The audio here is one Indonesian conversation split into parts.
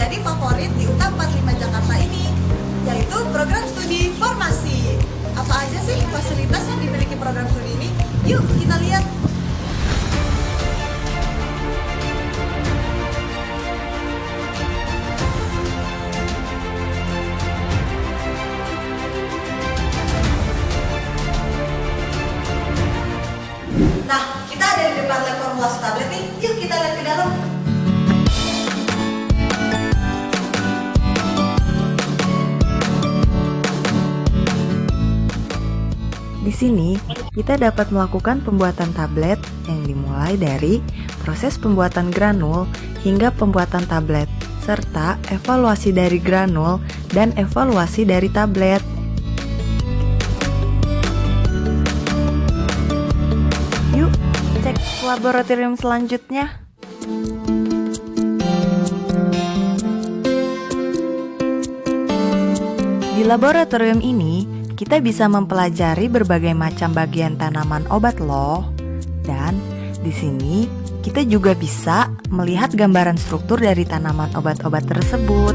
menjadi favorit di UTA 45 Jakarta ini, yaitu program studi farmasi. Apa aja sih fasilitas yang dimiliki program studi ini? Yuk kita lihat. Nah, kita ada di depan lab formulasi tablet nih. Yuk kita lihat ke dalam. Di sini, kita dapat melakukan pembuatan tablet yang dimulai dari proses pembuatan granul hingga pembuatan tablet, serta evaluasi dari granul dan evaluasi dari tablet. Yuk, cek laboratorium selanjutnya. Di laboratorium ini, kita bisa mempelajari berbagai macam bagian tanaman obat loh. Dan di sini kita juga bisa melihat gambaran struktur dari tanaman obat-obat tersebut.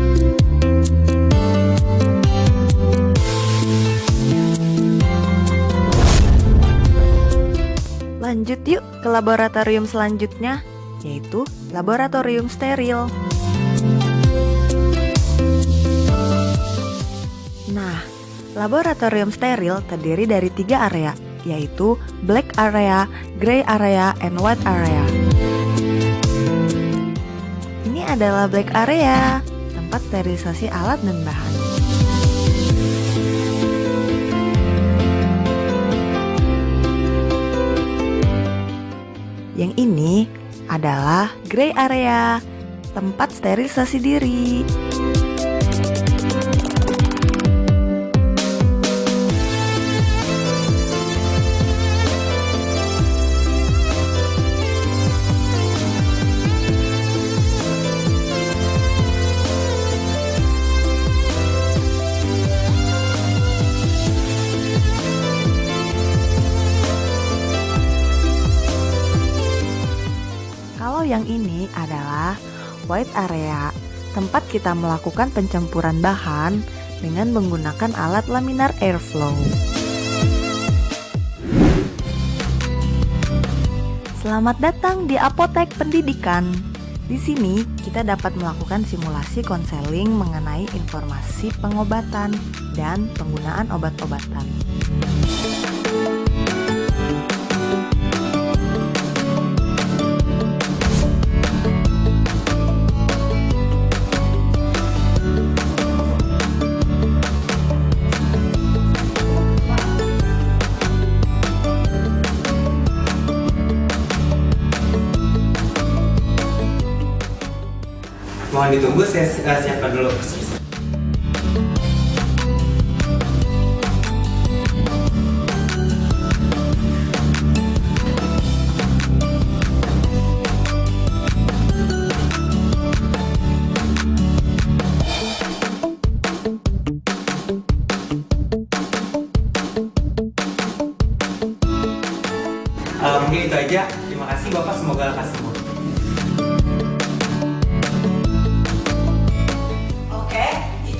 Lanjut yuk ke laboratorium selanjutnya, yaitu laboratorium steril. Nah, laboratorium steril terdiri dari 3 area, yaitu black area, gray area, and white area. Ini adalah black area, tempat sterilisasi alat dan bahan. Yang ini adalah gray area, tempat sterilisasi diri. Yang ini adalah white area, tempat kita melakukan pencampuran bahan dengan menggunakan alat laminar airflow. Selamat datang di Apotek Pendidikan. Di sini kita dapat melakukan simulasi konseling mengenai informasi pengobatan dan penggunaan obat-obatan. Mohon ditunggu, saya siapkan dulu. Mungkin itu aja. Terima kasih Bapak, semoga lekas sembuh.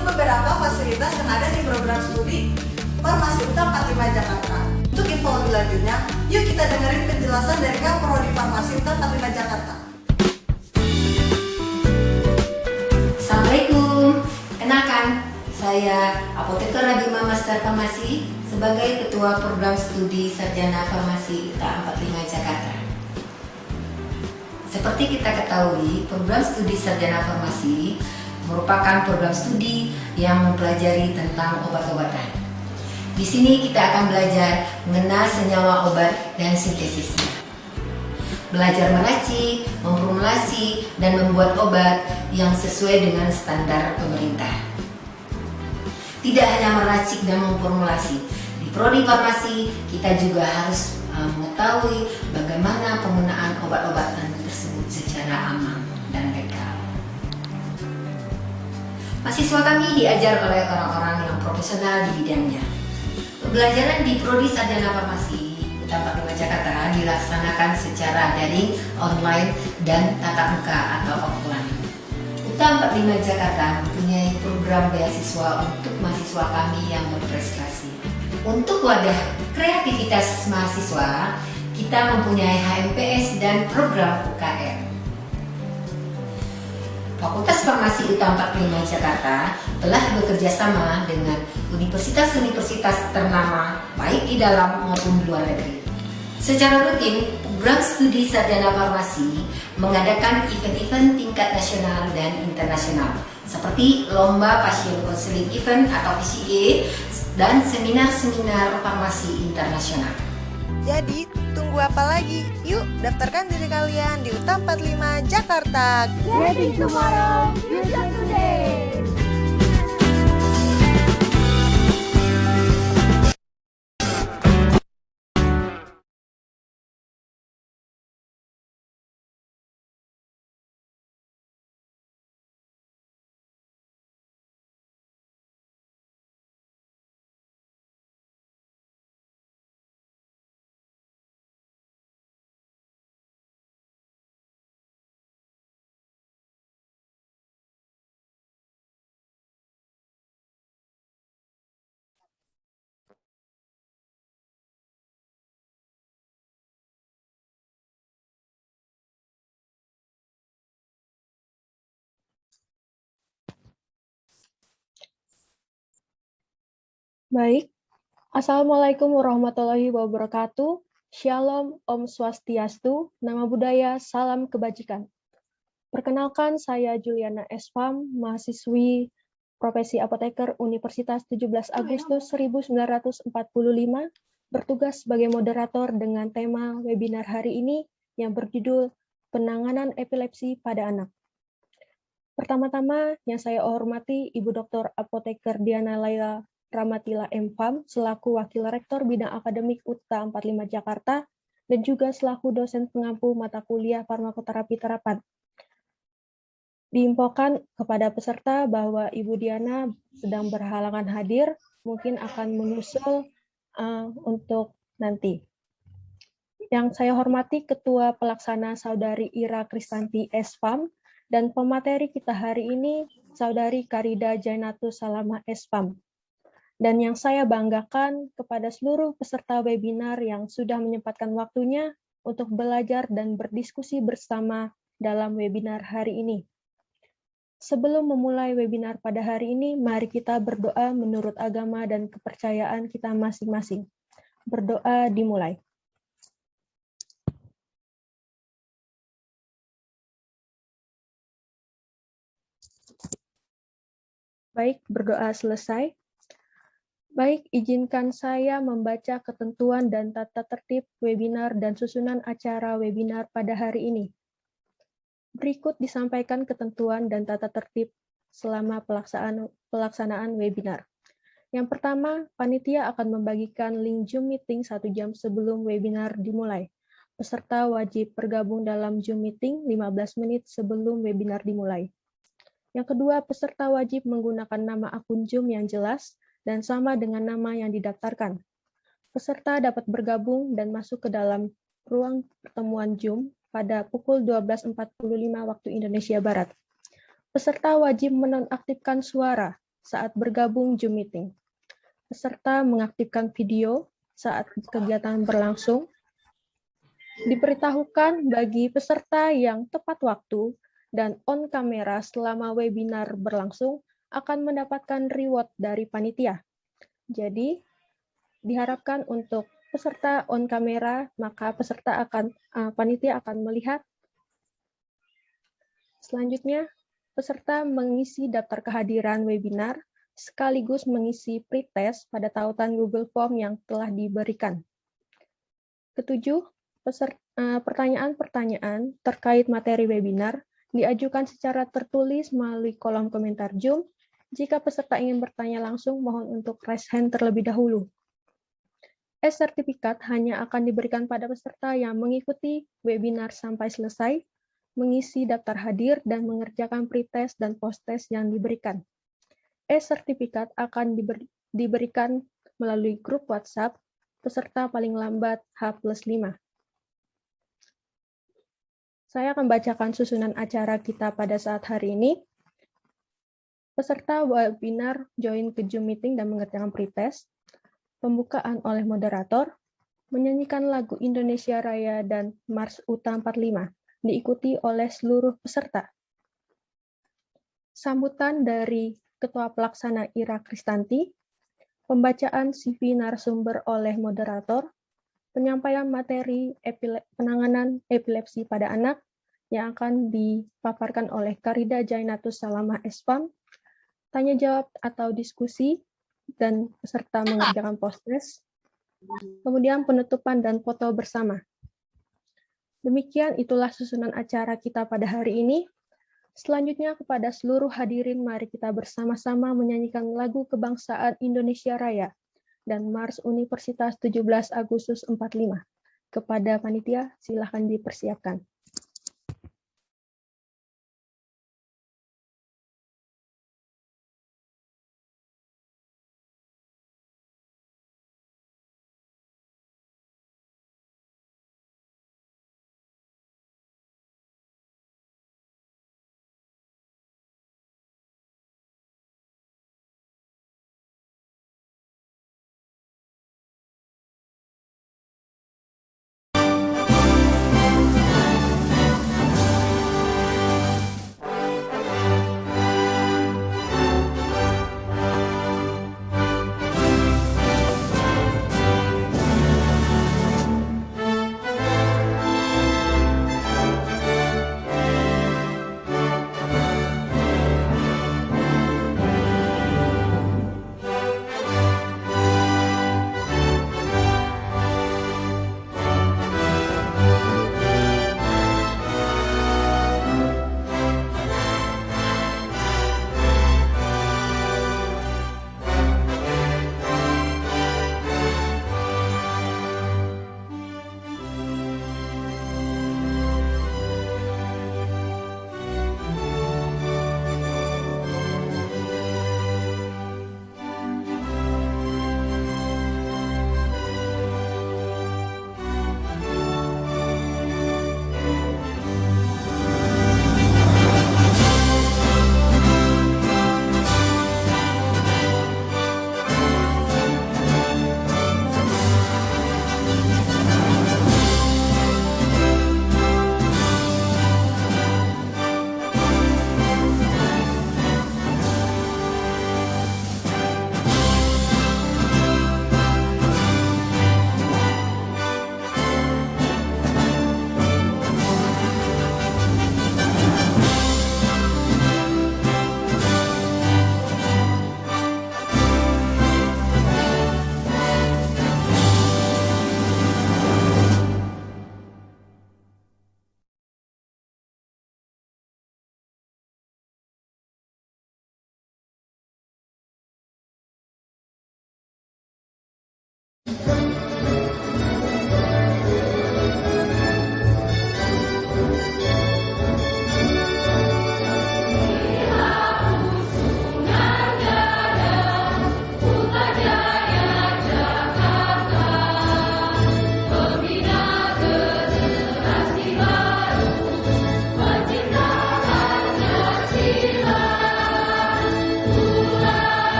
Beberapa fasilitas yang ada di program studi Farmasi UTA 45 Jakarta. Untuk info lebih lanjutnya, yuk kita dengerin penjelasan dari Kaprodi Farmasi UTA 45 Jakarta. Assalamualaikum, kenalkan, saya Apoteker Rabima Master Farmasi sebagai Ketua Program Studi Sarjana Farmasi UTA 45 Jakarta. Seperti kita ketahui, program studi Sarjana Farmasi merupakan program studi yang mempelajari tentang obat-obatan. Di sini kita akan belajar mengenal senyawa obat dan sintesisnya. Belajar meracik, memformulasi, dan membuat obat yang sesuai dengan standar pemerintah. Tidak hanya meracik dan memformulasi, di Prodi Farmasi kita juga harus mengetahui bagaimana penggunaan obat-obatan tersebut secara aman dan legal. Mahasiswa kami diajar oleh orang-orang yang profesional di bidangnya. Pembelajaran di Prodi Sarjana Farmasi UTA 45 Jakarta dilaksanakan secara daring, online, dan tatap muka atau offline. UTA 45 Jakarta mempunyai program beasiswa untuk mahasiswa kami yang berprestasi. Untuk wadah kreativitas mahasiswa, kita mempunyai HMPS dan program UKM. Fakultas Farmasi UTA 45 Jakarta telah bekerja sama dengan universitas-universitas ternama baik di dalam maupun di luar negeri. Secara rutin, program studi sarjana farmasi mengadakan event-event tingkat nasional dan internasional seperti lomba pasien konseling event atau PCE dan seminar-seminar farmasi internasional. Jadi, tunggu apa lagi? Yuk, daftarkan diri kalian di UTA 45 Jakarta. Ready tomorrow, future today. Baik, Assalamualaikum warahmatullahi wabarakatuh. Shalom, Om Swastiastu, Nama Budaya, Salam Kebajikan. Perkenalkan, saya Juliana Esfam, mahasiswi Profesi Apoteker Universitas 17 Agustus 1945, bertugas sebagai moderator dengan tema webinar hari ini yang berjudul Penanganan Epilepsi pada Anak. Pertama-tama yang saya hormati Ibu Dr. Apoteker Diana Laila Ramatila M.Fam selaku Wakil Rektor Bidang Akademik UTA 45 Jakarta dan juga selaku dosen pengampu mata kuliah farmakoterapi terapan. Diinfokan kepada peserta bahwa Ibu Diana sedang berhalangan hadir, mungkin akan menyusul untuk nanti. Yang saya hormati Ketua Pelaksana Saudari Ira Kristanti S.Fam dan pemateri kita hari ini Saudari Karida Jainatus Salamah S.Fam. Dan yang saya banggakan kepada seluruh peserta webinar yang sudah menyempatkan waktunya untuk belajar dan berdiskusi bersama dalam webinar hari ini. Sebelum memulai webinar pada hari ini, mari kita berdoa menurut agama dan kepercayaan kita masing-masing. Berdoa dimulai. Baik, berdoa selesai. Baik, izinkan saya membaca ketentuan dan tata tertib webinar dan susunan acara webinar pada hari ini. Berikut disampaikan ketentuan dan tata tertib selama pelaksanaan webinar. Yang pertama, panitia akan membagikan link Zoom meeting 1 jam sebelum webinar dimulai. Peserta wajib bergabung dalam Zoom meeting 15 menit sebelum webinar dimulai. Yang kedua, peserta wajib menggunakan nama akun Zoom yang jelas dan sama dengan nama yang didaftarkan. Peserta dapat bergabung dan masuk ke dalam ruang pertemuan Zoom pada pukul 12.45 waktu Indonesia Barat. Peserta wajib menonaktifkan suara saat bergabung Zoom meeting. Peserta mengaktifkan video saat kegiatan berlangsung. Diberitahukan bagi peserta yang tepat waktu dan on kamera selama webinar berlangsung akan mendapatkan reward dari panitia. Jadi, diharapkan untuk peserta on kamera, maka panitia akan melihat. Selanjutnya, peserta mengisi daftar kehadiran webinar, sekaligus mengisi pretest pada tautan Google Form yang telah diberikan. Ketujuh, pertanyaan-pertanyaan terkait materi webinar diajukan secara tertulis melalui kolom komentar Zoom. Jika peserta ingin bertanya langsung, mohon untuk raise hand terlebih dahulu. E-sertifikat hanya akan diberikan pada peserta yang mengikuti webinar sampai selesai, mengisi daftar hadir, dan mengerjakan pretest dan post-test yang diberikan. E-sertifikat akan diberikan melalui grup WhatsApp peserta paling lambat H+5. Saya akan bacakan susunan acara kita pada saat hari ini. Peserta webinar join ke Zoom meeting dan mengerjakan pretest. Pembukaan oleh moderator, menyanyikan lagu Indonesia Raya dan Mars UTA 45, diikuti oleh seluruh peserta. Sambutan dari Ketua Pelaksana Ira Kristanti, pembacaan CV narasumber oleh moderator, penyampaian materi penanganan epilepsi pada anak yang akan dipaparkan oleh Karida Jainatus Salamah Espam, tanya jawab atau diskusi, dan peserta mengerjakan post-test, kemudian penutupan dan foto bersama. Demikian itulah susunan acara kita pada hari ini. Selanjutnya kepada seluruh hadirin, mari kita bersama-sama menyanyikan lagu kebangsaan Indonesia Raya dan Mars Universitas 17 Agustus 45. Kepada panitia, silakan dipersiapkan.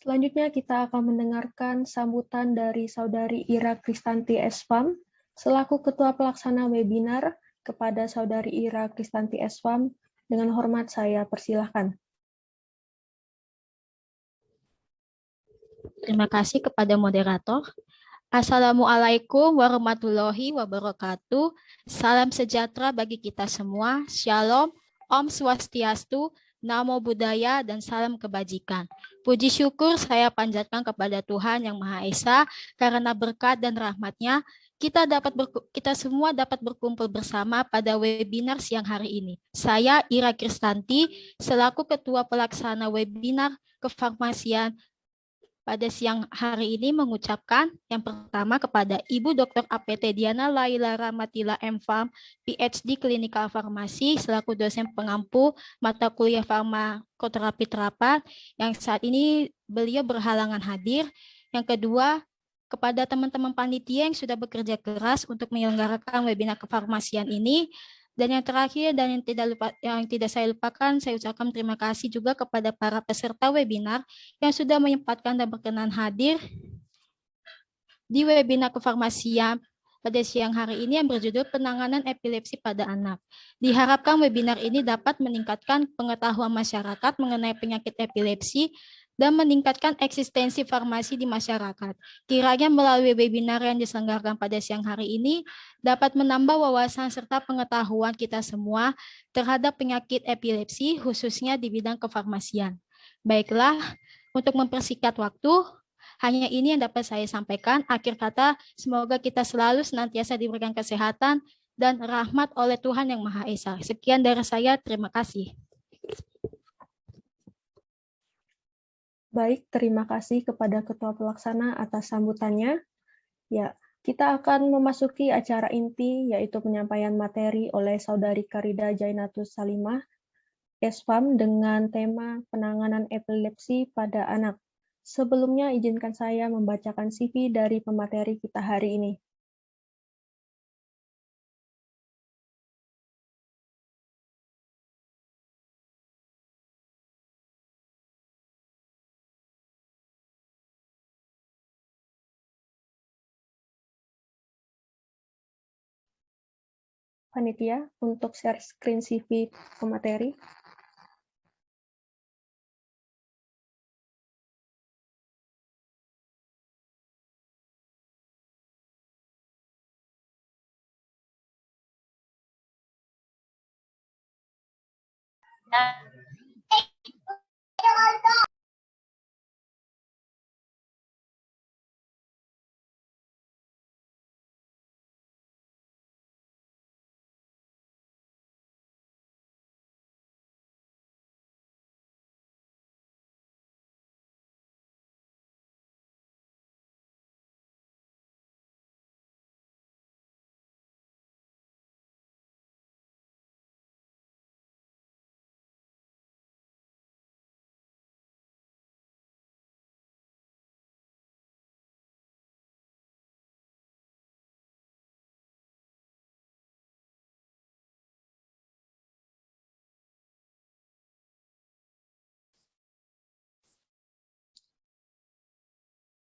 Selanjutnya kita akan mendengarkan sambutan dari Saudari Ira Kristanti Esfam selaku Ketua Pelaksana Webinar. Kepada Saudari Ira Kristanti Esfam, dengan hormat saya persilahkan. Terima kasih kepada moderator. Assalamualaikum warahmatullahi wabarakatuh. Salam sejahtera bagi kita semua. Shalom, Om Swastiastu, Namo Buddhaya, dan salam kebajikan. Puji syukur saya panjatkan kepada Tuhan Yang Maha Esa karena berkat dan rahmat-Nya kita semua dapat berkumpul bersama pada webinar siang hari ini. Saya Ira Kristanti selaku Ketua Pelaksana Webinar Kefarmasian pada siang hari ini mengucapkan yang pertama kepada Ibu Dr. APT Diana Laila Ramatila M.Farm, PhD Clinical Farmasi selaku dosen pengampu mata kuliah farmakoterapi terapan yang saat ini beliau berhalangan hadir. Yang kedua, kepada teman-teman panitia yang sudah bekerja keras untuk menyelenggarakan webinar kefarmasian ini. Dan yang terakhir dan yang tidak saya lupakan, saya ucapkan terima kasih juga kepada para peserta webinar yang sudah menyempatkan dan berkenan hadir di webinar kefarmasian pada siang hari ini yang berjudul Penanganan Epilepsi pada Anak. Diharapkan webinar ini dapat meningkatkan pengetahuan masyarakat mengenai penyakit epilepsi dan meningkatkan eksistensi farmasi di masyarakat. Kiranya melalui webinar yang diselenggarakan pada siang hari ini dapat menambah wawasan serta pengetahuan kita semua terhadap penyakit epilepsi, khususnya di bidang kefarmasian. Baiklah, untuk mempersingkat waktu, hanya ini yang dapat saya sampaikan. Akhir kata, semoga kita selalu senantiasa diberikan kesehatan dan rahmat oleh Tuhan Yang Maha Esa. Sekian dari saya, terima kasih. Baik, terima kasih kepada Ketua Pelaksana atas sambutannya. Ya, kita akan memasuki acara inti, yaitu penyampaian materi oleh Saudari Karida Jainatus Salimah, Esfam, dengan tema penanganan epilepsi pada anak. Sebelumnya, izinkan saya membacakan CV dari pemateri kita hari ini. Panitia, untuk share screen CV pemateri.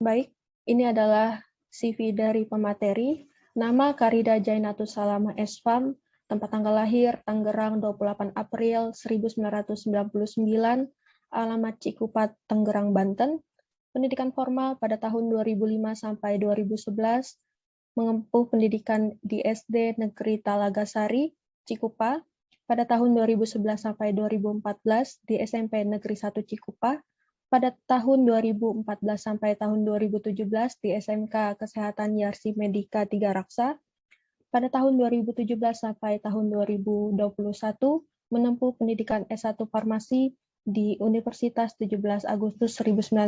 Baik, ini adalah CV dari pemateri. Nama Karida Jainatus Salamah Esfam, tempat tanggal lahir Tangerang 28 April 1999, alamat Cikupat, Tangerang, Banten. Pendidikan formal pada tahun 2005 sampai 2011, mengempuh pendidikan di SD Negeri Talagasari, Cikupa, pada tahun 2011 sampai 2014 di SMP Negeri 1 Cikupa, pada tahun 2014 sampai tahun 2017 di SMK Kesehatan Yarsi Medika 3 Raksa, pada tahun 2017 sampai tahun 2021 menempuh pendidikan S1 Farmasi di Universitas 17 Agustus 1945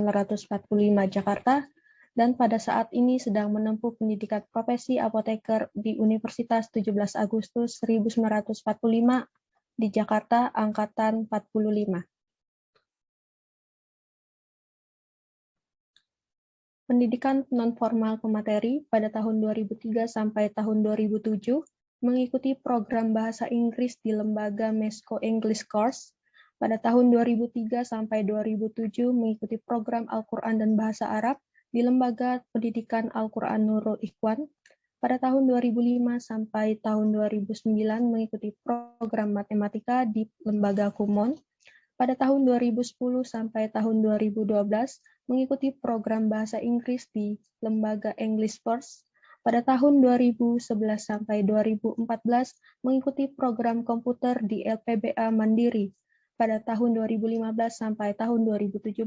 Jakarta, dan pada saat ini sedang menempuh pendidikan profesi apoteker di Universitas 17 Agustus 1945 di Jakarta, Angkatan 45. Pendidikan non-formal pemateri pada tahun 2003 sampai tahun 2007 mengikuti program bahasa Inggris di lembaga Mesco English Course. Pada tahun 2003 sampai 2007 mengikuti program Al-Quran dan Bahasa Arab di Lembaga Pendidikan Al-Quran Nurul Ikhwan. Pada tahun 2005 sampai tahun 2009 mengikuti program Matematika di Lembaga Kumon. Pada tahun 2010 sampai tahun 2012 mengikuti program Bahasa Inggris di Lembaga English First. Pada tahun 2011 sampai 2014 mengikuti program komputer di LPBA Mandiri. Pada tahun 2015 sampai tahun 2017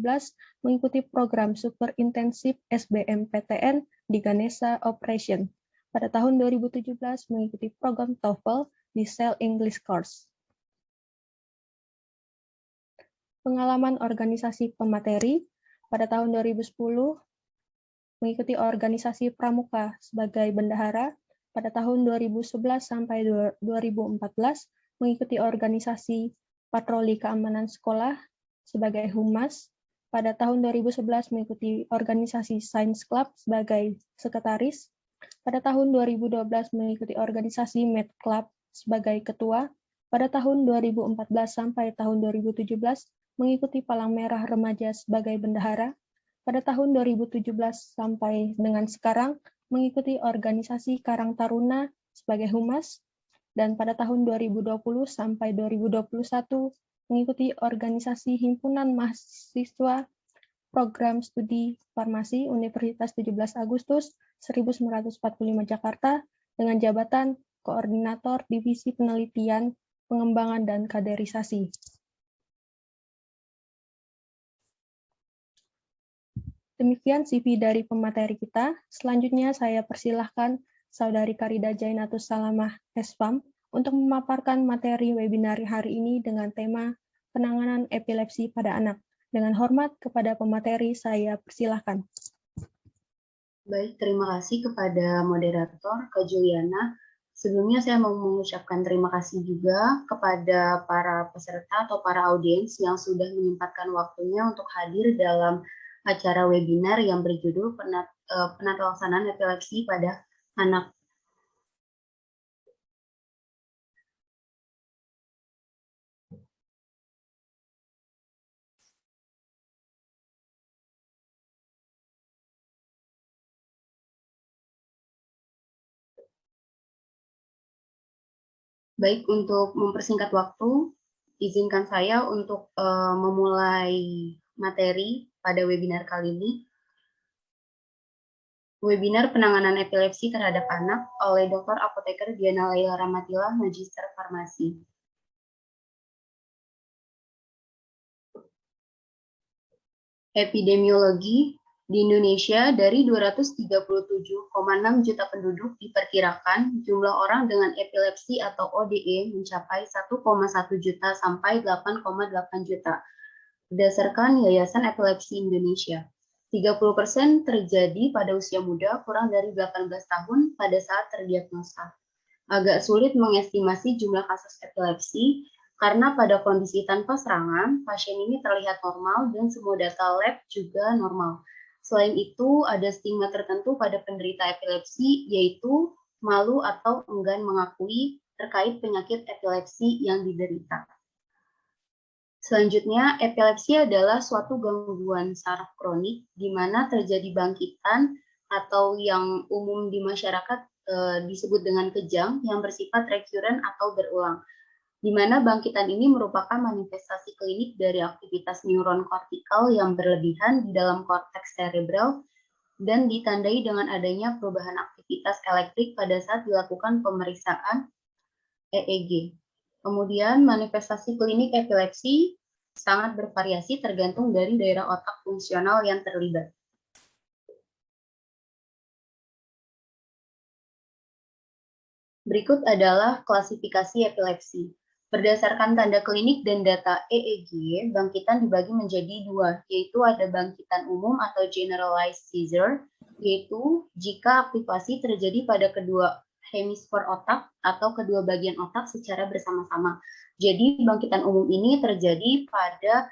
mengikuti program super intensif SBMPTN di Ganesha Operation. Pada tahun 2017 mengikuti program TOEFL di Shell English Course. Pengalaman organisasi pemateri pada tahun 2010 mengikuti organisasi pramuka sebagai bendahara. Pada tahun 2011 sampai 2014 mengikuti organisasi patroli keamanan sekolah sebagai humas. Pada tahun 2011 mengikuti organisasi Science Club sebagai sekretaris. Pada tahun 2012 mengikuti organisasi Med Club sebagai ketua. Pada tahun 2014 sampai tahun 2017 mengikuti Palang Merah Remaja sebagai bendahara. Pada tahun 2017 sampai dengan sekarang mengikuti organisasi Karang Taruna sebagai humas. Dan pada tahun 2020 sampai 2021 mengikuti organisasi Himpunan Mahasiswa Program Studi Farmasi Universitas 17 Agustus 1945 Jakarta dengan jabatan Koordinator Divisi Penelitian, Pengembangan, dan Kaderisasi. Demikian CV dari pemateri kita. Selanjutnya saya persilahkan Saudari Karida Jainatus Salamah, SPAM, untuk memaparkan materi webinar hari ini dengan tema penanganan epilepsi pada anak. Dengan hormat kepada pemateri, saya persilahkan. Baik, terima kasih kepada moderator, Kak Juliana. Sebelumnya saya mau mengucapkan terima kasih juga kepada para peserta atau para audiens yang sudah menyempatkan waktunya untuk hadir dalam acara webinar yang berjudul penata laksanaan epilepsi pada anak. Baik, untuk mempersingkat waktu, izinkan saya untuk memulai materi pada webinar kali ini. Webinar penanganan epilepsi terhadap anak oleh Dr. Apoteker Diana Laila Ramatilah, Magister Farmasi. Epidemiologi di Indonesia dari 237,6 juta penduduk diperkirakan jumlah orang dengan epilepsi atau ODE mencapai 1,1 juta sampai 8,8 juta. Berdasarkan Yayasan Epilepsi Indonesia, 30% terjadi pada usia muda kurang dari 18 tahun pada saat terdiagnosa. Agak sulit mengestimasi jumlah kasus epilepsi karena pada kondisi tanpa serangan, pasien ini terlihat normal dan semua data lab juga normal. Selain itu, ada stigma tertentu pada penderita epilepsi, yaitu malu atau enggan mengakui terkait penyakit epilepsi yang diderita. Selanjutnya, epilepsi adalah suatu gangguan saraf kronik di mana terjadi bangkitan atau yang umum di masyarakat disebut dengan kejang yang bersifat rekuren atau berulang, di mana bangkitan ini merupakan manifestasi klinik dari aktivitas neuron kortikal yang berlebihan di dalam korteks cerebral dan ditandai dengan adanya perubahan aktivitas elektrik pada saat dilakukan pemeriksaan EEG. Kemudian manifestasi klinik epilepsi sangat bervariasi tergantung dari daerah otak fungsional yang terlibat. Berikut adalah klasifikasi epilepsi. Berdasarkan tanda klinik dan data EEG, bangkitan dibagi menjadi dua, yaitu ada bangkitan umum atau generalized seizure, yaitu jika aktivasi terjadi pada kedua hemisfer otak atau kedua bagian otak secara bersama-sama. Jadi bangkitan umum ini terjadi pada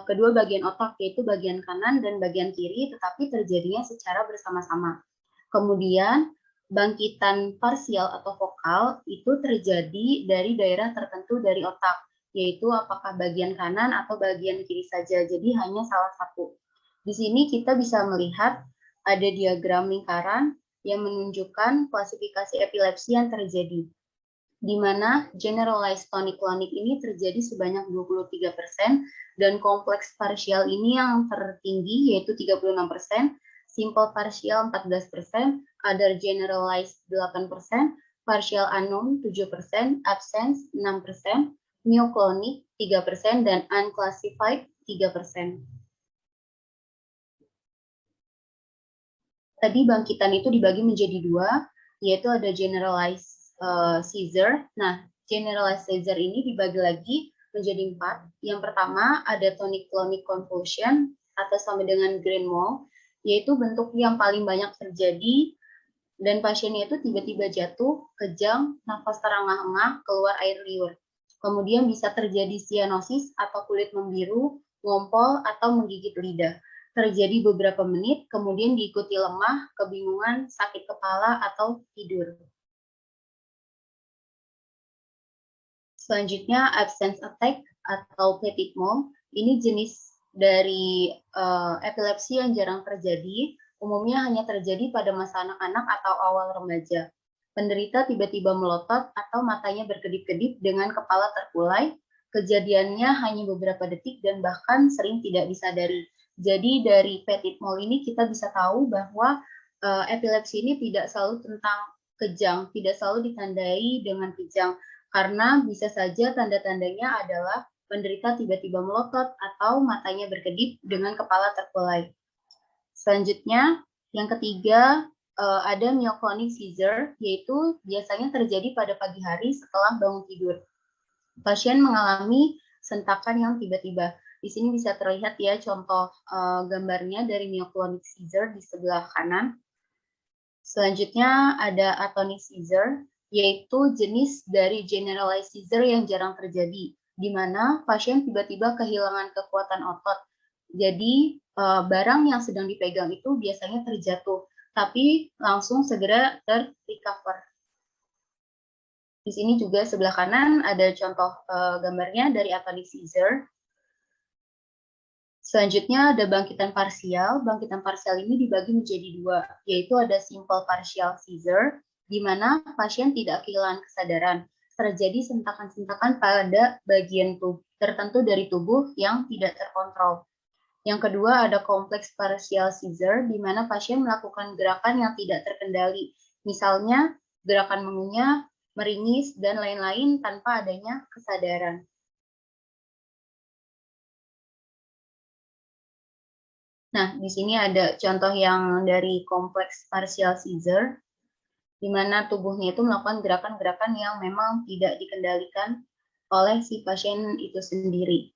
kedua bagian otak, yaitu bagian kanan dan bagian kiri, tetapi terjadinya secara bersama-sama. Kemudian bangkitan parsial atau vokal itu terjadi dari daerah tertentu dari otak, yaitu apakah bagian kanan atau bagian kiri saja. Jadi hanya salah satu. Di sini kita bisa melihat ada diagram lingkaran yang menunjukkan klasifikasi epilepsi yang terjadi, di mana generalized tonic-clonic ini terjadi sebanyak 23% dan kompleks partial ini yang tertinggi yaitu 36%, simple partial 14%, other generalized 8%, partial unknown 7%, absence 6%, myoclonic 3%, dan unclassified 3%. Tadi bangkitan itu dibagi menjadi dua, yaitu ada generalized seizure. Nah, generalized seizure ini dibagi lagi menjadi 4. Yang pertama ada tonic-clonic convulsion atau sama dengan grand mal, yaitu bentuk yang paling banyak terjadi dan pasiennya itu tiba-tiba jatuh, kejang, nafas terengah-engah, keluar air liur. Kemudian bisa terjadi cyanosis atau kulit membiru, ngompol, atau menggigit lidah. Terjadi beberapa menit, kemudian diikuti lemah, kebingungan, sakit kepala, atau tidur. Selanjutnya, absence attack atau petit mal. Ini jenis dari epilepsi yang jarang terjadi, umumnya hanya terjadi pada masa anak-anak atau awal remaja. Penderita tiba-tiba melotot atau matanya berkedip-kedip dengan kepala terkulai. Kejadiannya hanya beberapa detik dan bahkan sering tidak disadari. Jadi dari petit mal ini kita bisa tahu bahwa epilepsi ini tidak selalu tentang kejang, tidak selalu ditandai dengan kejang, karena bisa saja tanda-tandanya adalah penderita tiba-tiba melotot atau matanya berkedip dengan kepala terkulai. Selanjutnya, yang ketiga ada myoclonic seizure, yaitu biasanya terjadi pada pagi hari setelah bangun tidur. Pasien mengalami sentakan yang tiba-tiba. Di sini bisa terlihat ya contoh gambarnya dari myoclonic seizure di sebelah kanan. Selanjutnya ada atonic seizure, yaitu jenis dari generalized seizure yang jarang terjadi, di mana pasien tiba-tiba kehilangan kekuatan otot. Jadi barang yang sedang dipegang itu biasanya terjatuh, tapi langsung segera ter-recover. Di sini juga sebelah kanan ada contoh gambarnya dari atonic seizure. Selanjutnya ada bangkitan parsial. Bangkitan parsial ini dibagi menjadi dua, yaitu ada simple partial seizure, di mana pasien tidak kehilangan kesadaran. Terjadi sentakan-sentakan pada bagian tertentu dari tubuh yang tidak terkontrol. Yang kedua ada complex partial seizure, di mana pasien melakukan gerakan yang tidak terkendali. Misalnya gerakan mengunyah, meringis, dan lain-lain tanpa adanya kesadaran. Nah, di sini ada contoh yang dari complex partial seizure, di mana tubuhnya itu melakukan gerakan-gerakan yang memang tidak dikendalikan oleh si pasien itu sendiri.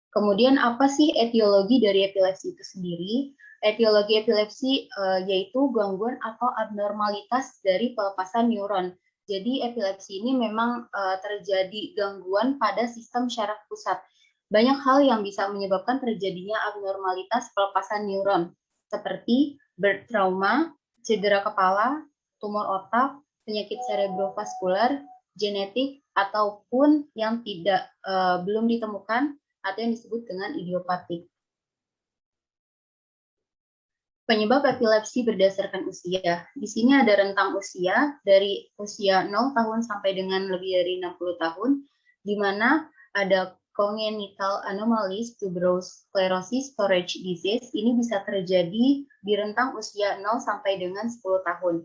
Kemudian apa sih etiologi dari epilepsi itu sendiri? Etiologi epilepsi yaitu gangguan atau abnormalitas dari pelepasan neuron. Jadi epilepsi ini memang terjadi gangguan pada sistem syaraf pusat. Banyak hal yang bisa menyebabkan terjadinya abnormalitas pelepasan neuron, seperti birth trauma, cedera kepala, tumor otak, penyakit cerebrovaskular, genetik, ataupun yang belum ditemukan atau yang disebut dengan idiopatik. Penyebab epilepsi berdasarkan usia. Di sini ada rentang usia dari usia 0 tahun sampai dengan lebih dari 60 tahun, di mana ada congenital anomalies, tuberous sclerosis, storage disease. Ini bisa terjadi di rentang usia 0 sampai dengan 10 tahun.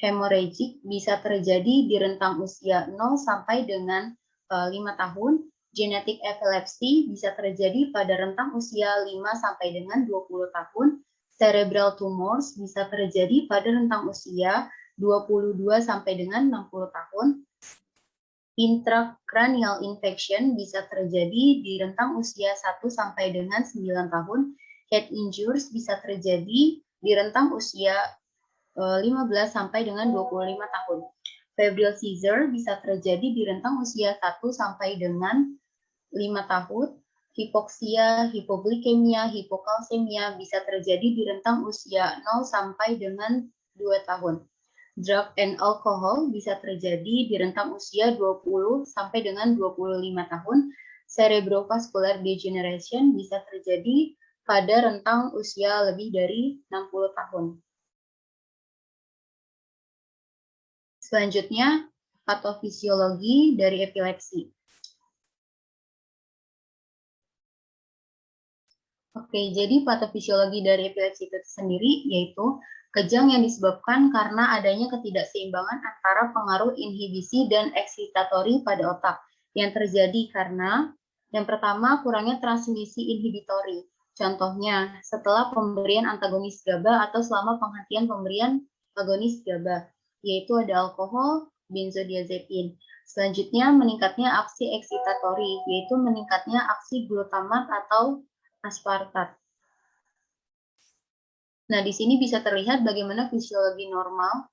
Hemorrhagic bisa terjadi di rentang usia 0 sampai dengan 5 tahun. Genetic epilepsy bisa terjadi pada rentang usia 5 sampai dengan 20 tahun. Cerebral tumors bisa terjadi pada rentang usia 22 sampai dengan 60 tahun. Intracranial infection bisa terjadi di rentang usia 1 sampai dengan 9 tahun. Head injuries bisa terjadi di rentang usia 15 sampai dengan 25 tahun. Febrile seizure bisa terjadi di rentang usia 1 sampai dengan 5 tahun. Hipoksia, hipoglikemia, hipokalsemia bisa terjadi di rentang usia 0 sampai dengan 2 tahun. drug and alcohol bisa terjadi di rentang usia 20 sampai dengan 25 tahun. Cerebrovascular degeneration bisa terjadi pada rentang usia lebih dari 60 tahun. Selanjutnya, patofisiologi dari epilepsi. Oke, jadi patofisiologi dari epilepsi itu sendiri yaitu kejang yang disebabkan karena adanya ketidakseimbangan antara pengaruh inhibisi dan eksitatori pada otak yang terjadi karena yang pertama kurangnya transmisi inhibitori. Contohnya, setelah pemberian antagonis GABA atau selama penghentian pemberian agonis GABA, yaitu ada alkohol, benzodiazepin. Selanjutnya, meningkatnya aksi eksitatori, yaitu meningkatnya aksi glutamat atau aspartat. Nah, di sini bisa terlihat bagaimana fisiologi normal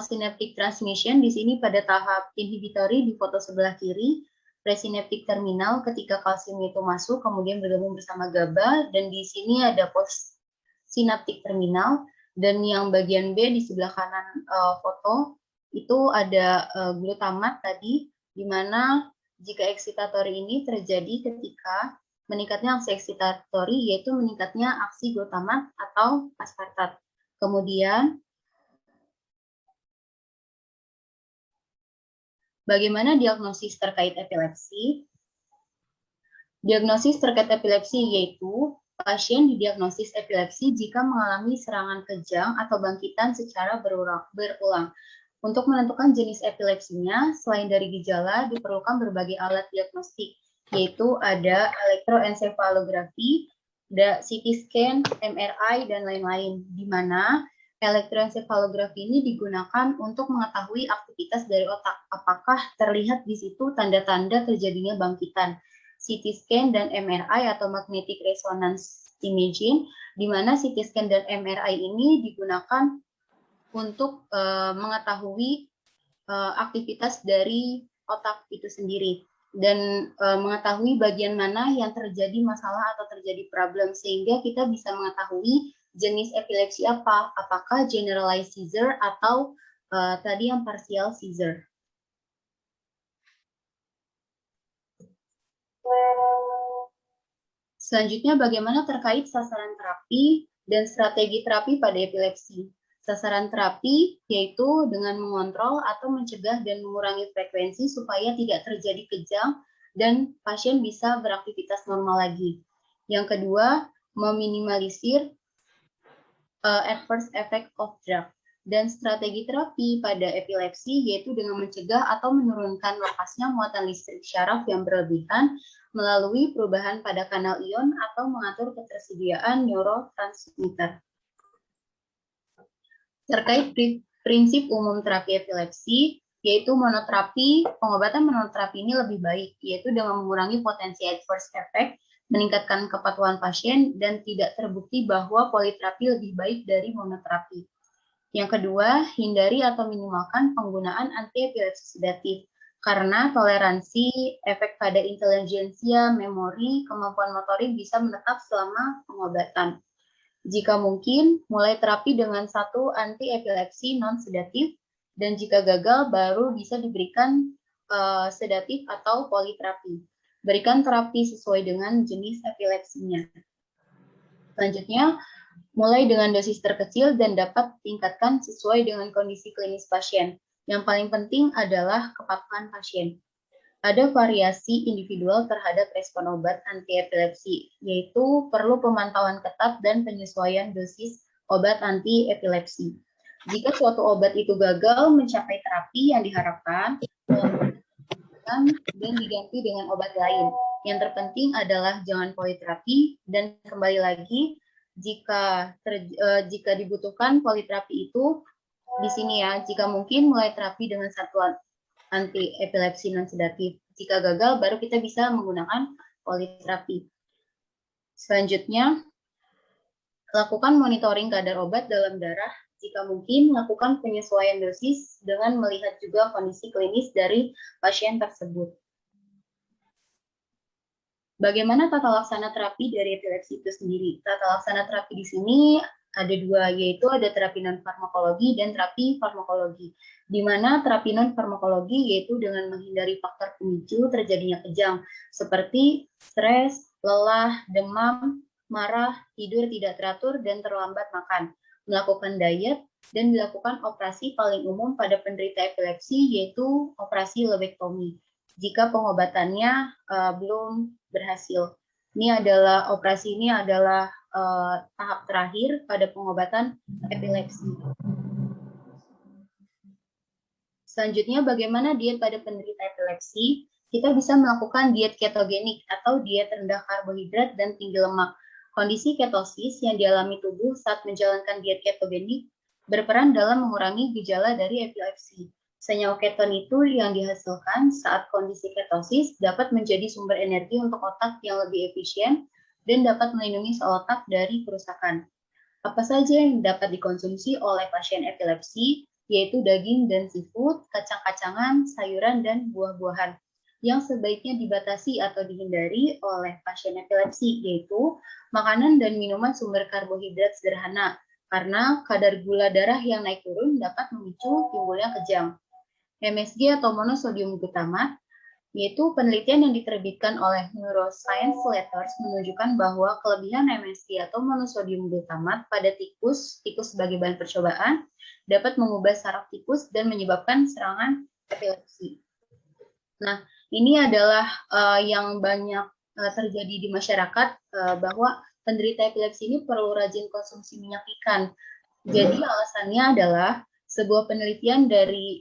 synaptic transmission di sini pada tahap inhibitory di foto sebelah kiri, presynaptic terminal ketika kalsium itu masuk kemudian bergabung bersama GABA, dan di sini ada post synaptic terminal, dan yang bagian B di sebelah kanan foto itu ada glutamat tadi, di mana jika eksitatori ini terjadi ketika meningkatnya aksi eksitatori, yaitu meningkatnya aksi glutamat atau aspartat. Kemudian, bagaimana diagnosis terkait epilepsi? Diagnosis terkait epilepsi yaitu pasien didiagnosis epilepsi jika mengalami serangan kejang atau bangkitan secara berulang. Untuk menentukan jenis epilepsinya, selain dari gejala, diperlukan berbagai alat diagnostik, yaitu ada elektroensefalografi, ada CT scan, MRI, dan lain-lain, di mana elektroensefalografi ini digunakan untuk mengetahui aktivitas dari otak, apakah terlihat di situ tanda-tanda terjadinya bangkitan. CT scan dan MRI atau magnetic resonance imaging, di mana CT scan dan MRI ini digunakan untuk mengetahui aktivitas dari otak itu sendiri, dan mengetahui bagian mana yang terjadi masalah atau terjadi problem, sehingga kita bisa mengetahui jenis epilepsi apa, apakah generalized seizure atau tadi yang partial seizure. Selanjutnya, bagaimana terkait sasaran terapi dan strategi terapi pada epilepsi. Sasaran terapi yaitu dengan mengontrol atau mencegah dan mengurangi frekuensi supaya tidak terjadi kejang dan pasien bisa beraktivitas normal lagi. Yang kedua, meminimalisir adverse effect of drug. Dan strategi terapi pada epilepsi yaitu dengan mencegah atau menurunkan lepasnya muatan listrik syaraf yang berlebihan melalui perubahan pada kanal ion atau mengatur ketersediaan neurotransmitter. Terkait prinsip umum terapi epilepsi, yaitu monoterapi, pengobatan monoterapi ini lebih baik, yaitu dengan mengurangi potensi adverse effect, meningkatkan kepatuhan pasien, dan tidak terbukti bahwa politerapi lebih baik dari monoterapi. Yang kedua, hindari atau minimalkan penggunaan anti-epilepsi sedatif, karena toleransi efek pada intelijensia, memori, kemampuan motorik bisa menetap selama pengobatan. Jika mungkin, mulai terapi dengan satu anti-epilepsi non-sedatif, dan jika gagal, baru bisa diberikan sedatif atau politerapi. Berikan terapi sesuai dengan jenis epilepsinya. Selanjutnya, mulai dengan dosis terkecil dan dapat tingkatkan sesuai dengan kondisi klinis pasien. Yang paling penting adalah kepatuhan pasien. Ada variasi individual terhadap respon obat anti-epilepsi, yaitu perlu pemantauan ketat dan penyesuaian dosis obat anti-epilepsi. Jika suatu obat itu gagal mencapai terapi yang diharapkan, dan diganti dengan obat lain. Yang terpenting adalah jangan politerapi, dan kembali lagi, jika dibutuhkan politerapi itu, di sini ya, jika mungkin mulai terapi dengan satuan anti-epilepsi non-sedatif. Jika gagal, baru kita bisa menggunakan politerapi. Selanjutnya, lakukan monitoring kadar obat dalam darah. Jika mungkin, lakukan penyesuaian dosis dengan melihat juga kondisi klinis dari pasien tersebut. Bagaimana tata laksana terapi dari epilepsi itu sendiri? Tata laksana terapi di sini ada dua, yaitu ada terapi non-farmakologi dan terapi farmakologi. Di mana terapi non-farmakologi yaitu dengan menghindari faktor pemicu terjadinya kejang, seperti stres, lelah, demam, marah, tidur tidak teratur, dan terlambat makan. Melakukan diet, dan dilakukan operasi paling umum pada penderita epilepsi, yaitu operasi lobektomi, jika pengobatannya belum berhasil. Operasi ini adalah tahap terakhir pada pengobatan epilepsi. Selanjutnya, bagaimana diet pada penderita epilepsi? Kita bisa melakukan diet ketogenik atau diet rendah karbohidrat dan tinggi lemak. Kondisi ketosis yang dialami tubuh saat menjalankan diet ketogenik berperan dalam mengurangi gejala dari epilepsi. Senyawa keton itu yang dihasilkan saat kondisi ketosis dapat menjadi sumber energi untuk otak yang lebih efisien dan dapat melindungi sel otak dari kerusakan. Apa saja yang dapat dikonsumsi oleh pasien epilepsi, yaitu daging dan seafood, kacang-kacangan, sayuran, dan buah-buahan. Yang sebaiknya dibatasi atau dihindari oleh pasien epilepsi, yaitu makanan dan minuman sumber karbohidrat sederhana, karena kadar gula darah yang naik turun dapat memicu timbulnya kejang. MSG atau monosodium glutamat, yaitu penelitian yang diterbitkan oleh Neuroscience Letters menunjukkan bahwa kelebihan MSG atau monosodium glutamat pada tikus sebagai bahan percobaan dapat mengubah saraf tikus dan menyebabkan serangan epilepsi. Nah, ini adalah yang banyak terjadi di masyarakat, bahwa penderita epilepsi ini perlu rajin konsumsi minyak ikan. Jadi alasannya adalah sebuah penelitian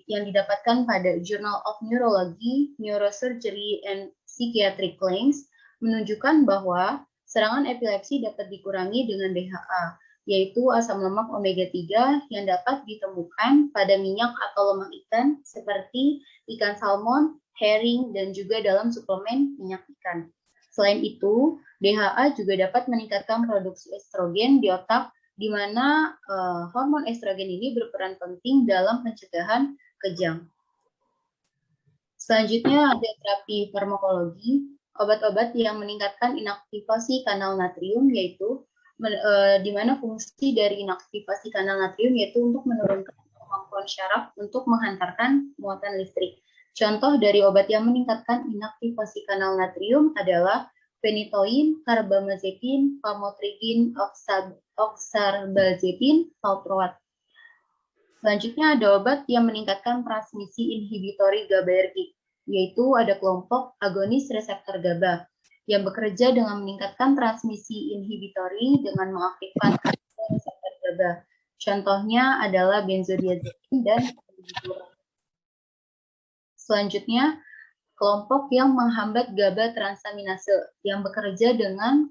yang didapatkan pada Journal of Neurology, Neurosurgery and Psychiatric Claims menunjukkan bahwa serangan epilepsi dapat dikurangi dengan DHA, yaitu asam lemak omega 3 yang dapat ditemukan pada minyak atau lemak ikan seperti ikan salmon, herring, dan juga dalam suplemen minyak ikan. Selain itu, DHA juga dapat meningkatkan produksi estrogen di otak, di mana hormon estrogen ini berperan penting dalam pencegahan kejang. Selanjutnya ada terapi farmakologi, obat-obat yang meningkatkan inaktivasi kanal natrium, yaitu di mana fungsi dari inaktivasi kanal natrium yaitu untuk menurunkan kemampuan syaraf untuk menghantarkan muatan listrik. Contoh dari obat yang meningkatkan inaktivasi kanal natrium adalah phenytoin, carbamazepine, famotidine, oxarbazepine, valproat. Selanjutnya ada obat yang meningkatkan transmisi inhibitori GABAergic, yaitu ada kelompok agonis reseptor GABA yang bekerja dengan meningkatkan transmisi inhibitori dengan mengaktifkan reseptor GABA. Contohnya adalah benzodiazepin dan clopidogrel. Selanjutnya, kelompok yang menghambat GABA transaminase yang bekerja dengan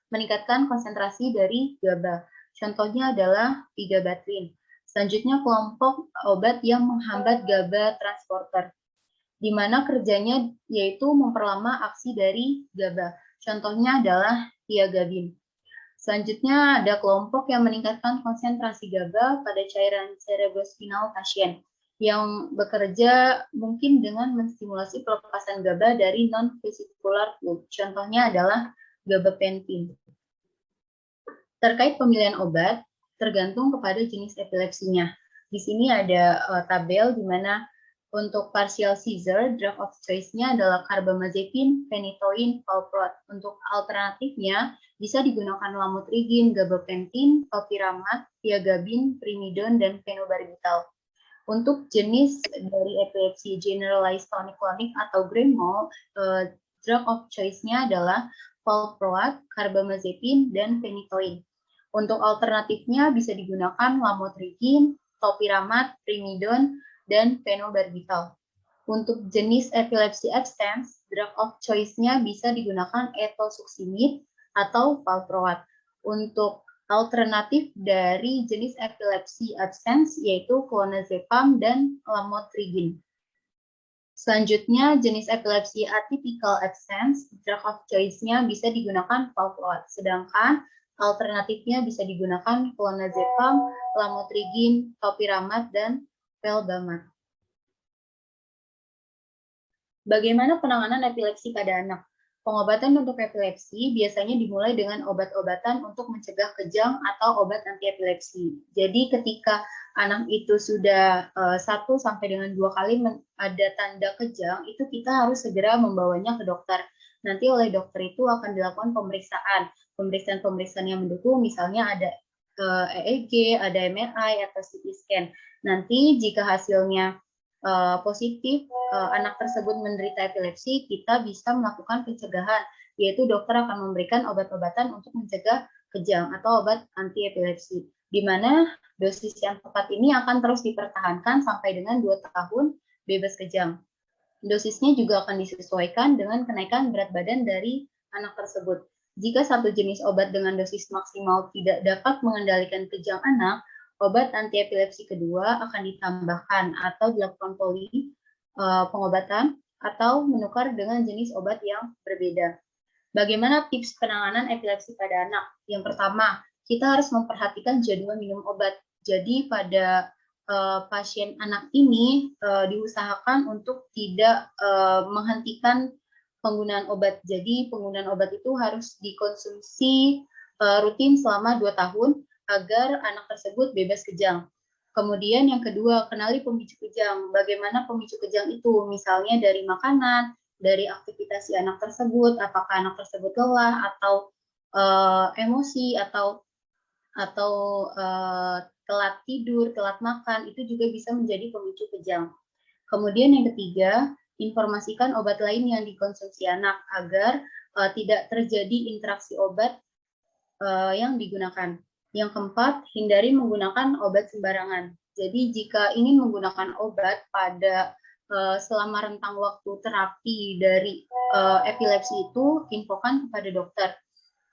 meningkatkan konsentrasi dari GABA. Contohnya adalah vigabatrin. Selanjutnya, kelompok obat yang menghambat GABA transporter, di mana kerjanya yaitu memperlama aksi dari GABA. Contohnya adalah tiagabin. Selanjutnya, ada kelompok yang meningkatkan konsentrasi GABA pada cairan cerebrospinal pasien, yang bekerja mungkin dengan menstimulasi pelepasan GABA dari non-vesicular fluid. Contohnya adalah gabapentin. Terkait pemilihan obat, tergantung kepada jenis epilepsinya. Di sini ada tabel di mana untuk partial seizure, drug of choice-nya adalah carbamazepine, phenytoin, valproat. Untuk alternatifnya bisa digunakan lamotrigine, gabapentin, topiramat, tiagabin, primidone, dan phenobarbital. Untuk jenis dari epilepsi generalized tonic-clonic atau grand mal, drug of choice-nya adalah valproat, carbamazepine, dan phenytoin. Untuk alternatifnya bisa digunakan lamotrigine, topiramat, primidone, dan phenobarbital. Untuk jenis epilepsi absence, drug of choice-nya bisa digunakan etosuximid atau valproat. Untuk alternatif dari jenis epilepsi absence yaitu clonazepam dan lamotrigine. Selanjutnya, jenis epilepsi atypical absence, drug of choice-nya bisa digunakan valproat, sedangkan alternatifnya bisa digunakan clonazepam, lamotrigine, topiramat, dan felbamat. Bagaimana penanganan epilepsi pada anak? Pengobatan untuk epilepsi biasanya dimulai dengan obat-obatan untuk mencegah kejang atau obat anti epilepsi. Jadi ketika anak itu sudah 1 sampai dengan 2 kali ada tanda kejang, itu kita harus segera membawanya ke dokter. Nanti oleh dokter itu akan dilakukan pemeriksaan yang mendukung, misalnya ada EEG, ada MRI atau CT scan. Nanti jika hasilnya positif, anak tersebut menderita epilepsi, kita bisa melakukan pencegahan, yaitu dokter akan memberikan obat-obatan untuk mencegah kejang atau obat anti epilepsi, di mana dosis yang tepat ini akan terus dipertahankan sampai dengan 2 tahun bebas kejang. Dosisnya juga akan disesuaikan dengan kenaikan berat badan dari anak tersebut. Jika satu jenis obat dengan dosis maksimal tidak dapat mengendalikan kejang anak, obat anti epilepsi kedua akan ditambahkan atau dilakukan pengobatan atau menukar dengan jenis obat yang berbeda. Bagaimana tips penanganan epilepsi pada anak? Yang pertama, kita harus memperhatikan jadwal minum obat. Jadi pada pasien anak ini diusahakan untuk tidak menghentikan penggunaan obat. Jadi penggunaan obat itu harus dikonsumsi rutin selama 2 tahun agar anak tersebut bebas kejang. Kemudian yang kedua, kenali pemicu kejang. Bagaimana pemicu kejang itu? Misalnya dari makanan, dari aktivitas si anak tersebut, apakah anak tersebut lelah atau emosi atau telat tidur, telat makan, itu juga bisa menjadi pemicu kejang. Kemudian yang ketiga, informasikan obat lain yang dikonsumsi anak agar tidak terjadi interaksi obat yang digunakan. Yang keempat, hindari menggunakan obat sembarangan. Jadi jika ingin menggunakan obat pada selama rentang waktu terapi dari epilepsi itu, infokan kepada dokter.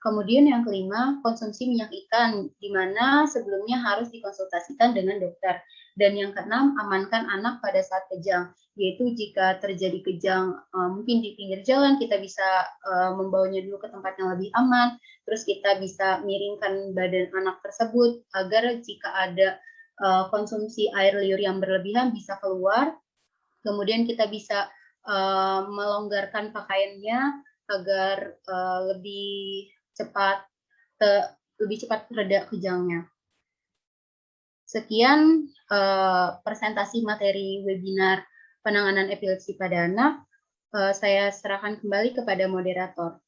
Kemudian yang kelima, konsumsi minyak ikan, di mana sebelumnya harus dikonsultasikan dengan dokter. Dan yang keenam, amankan anak pada saat kejang, yaitu jika terjadi kejang mungkin di pinggir jalan, kita bisa membawanya dulu ke tempat yang lebih aman, terus kita bisa miringkan badan anak tersebut, agar jika ada konsumsi air liur yang berlebihan bisa keluar, kemudian kita bisa melonggarkan pakaiannya agar lebih cepat reda kejangnya. Sekian presentasi materi webinar penanganan epilepsi pada anak. Saya serahkan kembali kepada moderator.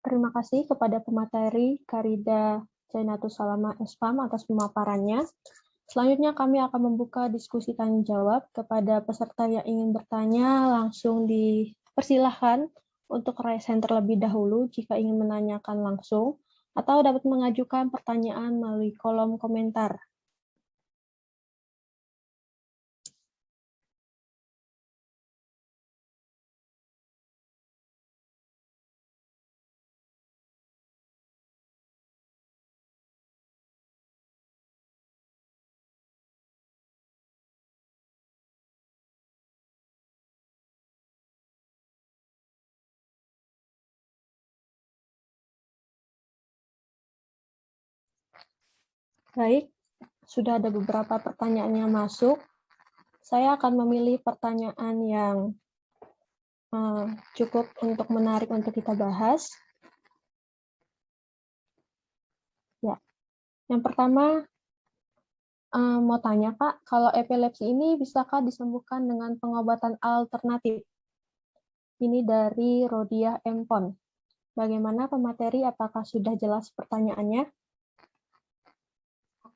Terima kasih kepada pemateri Karida Jainatus Salama SPAM atas pemaparannya. Selanjutnya kami akan membuka diskusi tanya jawab. Kepada peserta yang ingin bertanya, langsung dipersilahkan untuk raise hand terlebih dahulu jika ingin menanyakan langsung, atau dapat mengajukan pertanyaan melalui kolom komentar. Baik, sudah ada beberapa pertanyaan yang masuk. Saya akan memilih pertanyaan yang cukup untuk menarik untuk kita bahas. Ya, yang pertama mau tanya Pak, kalau epilepsi ini bisakah disembuhkan dengan pengobatan alternatif? Ini dari Rodia Empon. Bagaimana pemateri? Apakah sudah jelas pertanyaannya?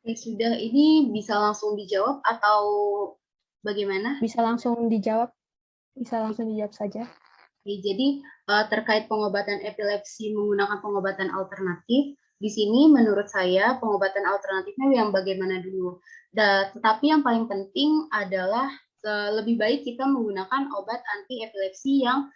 Oke, sudah. Ini bisa langsung dijawab atau bagaimana? Bisa langsung dijawab. Bisa langsung dijawab saja. Oke, jadi terkait pengobatan epilepsi menggunakan pengobatan alternatif, di sini menurut saya pengobatan alternatifnya yang bagaimana dulu. Tetapi yang paling penting adalah lebih baik kita menggunakan obat anti epilepsi yang